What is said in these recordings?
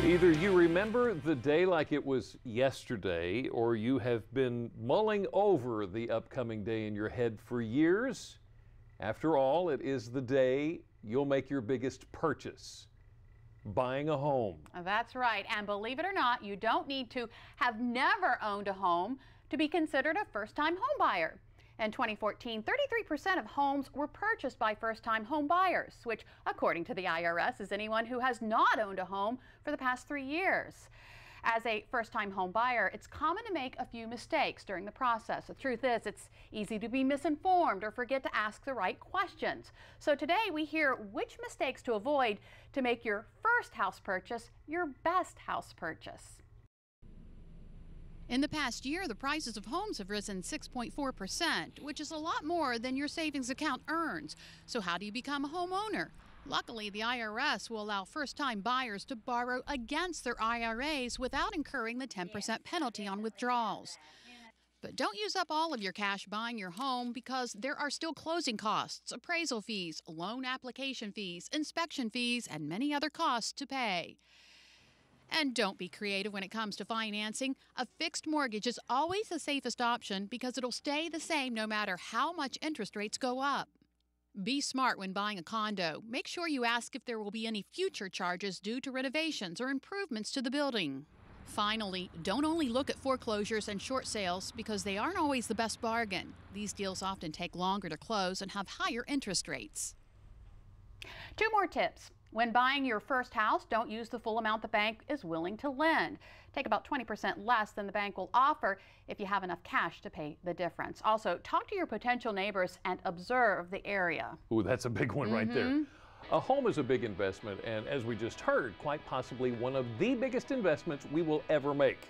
Either you remember the day like it was yesterday, or you have been mulling over the upcoming day in your head for years. After all, it is the day you'll make your biggest purchase, buying a home. That's right. And believe it or not, you don't need to have never owned a home to be considered a first-time home buyer. In 2014, 33% of homes were purchased by first-time home buyers, which, according to the IRS, is anyone who has not owned a home for the past 3 years. As a first-time home buyer, it's common to make a few mistakes during the process. The truth is, it's easy to be misinformed or forget to ask the right questions. So today we hear which mistakes to avoid to make your first house purchase your best house purchase. In the past year, the prices of homes have risen 6.4%, which is a lot more than your savings account earns. So how do you become a homeowner? Luckily, the IRS will allow first-time buyers to borrow against their IRAs without incurring the 10% penalty on withdrawals. But don't use up all of your cash buying your home, because there are still closing costs, appraisal fees, loan application fees, inspection fees, and many other costs to pay. And don't be creative when it comes to financing. A fixed mortgage is always the safest option because it'll stay the same no matter how much interest rates go up. Be smart when buying a condo. Make sure you ask if there will be any future charges due to renovations or improvements to the building. Finally, don't only look at foreclosures and short sales because they aren't always the best bargain. These deals often take longer to close and have higher interest rates. 2 more tips. When buying your first house, don't use the full amount the bank is willing to lend. Take about 20% less than the bank will offer if you have enough cash to pay the difference. Also, talk to your potential neighbors and observe the area. Ooh, that's a big one right there. A home is a big investment, and as we just heard, quite possibly one of the biggest investments we will ever make.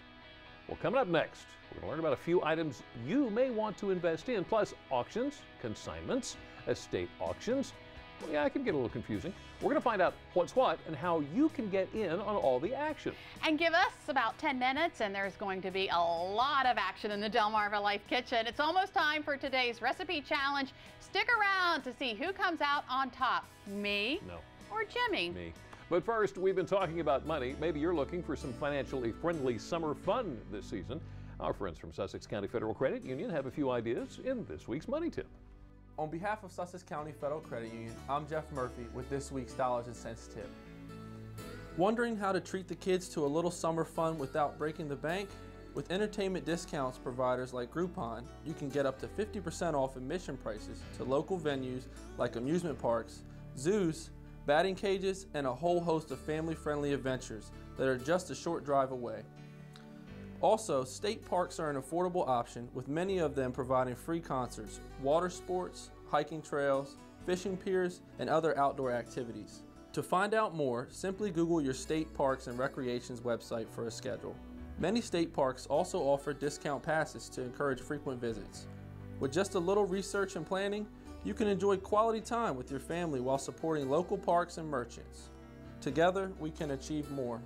Well, coming up next, we're going to learn about a few items you may want to invest in, plus auctions, consignments, estate auctions. Well, yeah, it can get a little confusing. We're going to find out what's what and how you can get in on all the action. And give us about 10 minutes and there's going to be a lot of action in the DelmarvaLife kitchen. It's almost time for today's recipe challenge. Stick around to see who comes out on top. Me? No. Or Jimmy? Me. But first, we've been talking about money. Maybe you're looking for some financially friendly summer fun this season. Our friends from Sussex County Federal Credit Union have a few ideas in this week's Money Tip. On behalf of Sussex County Federal Credit Union, I'm Jeff Murphy with this week's Dollars and Cents Tip. Wondering how to treat the kids to a little summer fun without breaking the bank? With entertainment discounts providers like Groupon, you can get up to 50% off admission prices to local venues like amusement parks, zoos, batting cages, and a whole host of family-friendly adventures that are just a short drive away. Also, state parks are an affordable option, with many of them providing free concerts, water sports, hiking trails, fishing piers, and other outdoor activities. To find out more, simply Google your state parks and recreations website for a schedule. Many state parks also offer discount passes to encourage frequent visits. With just a little research and planning, you can enjoy quality time with your family while supporting local parks and merchants. Together, we can achieve more.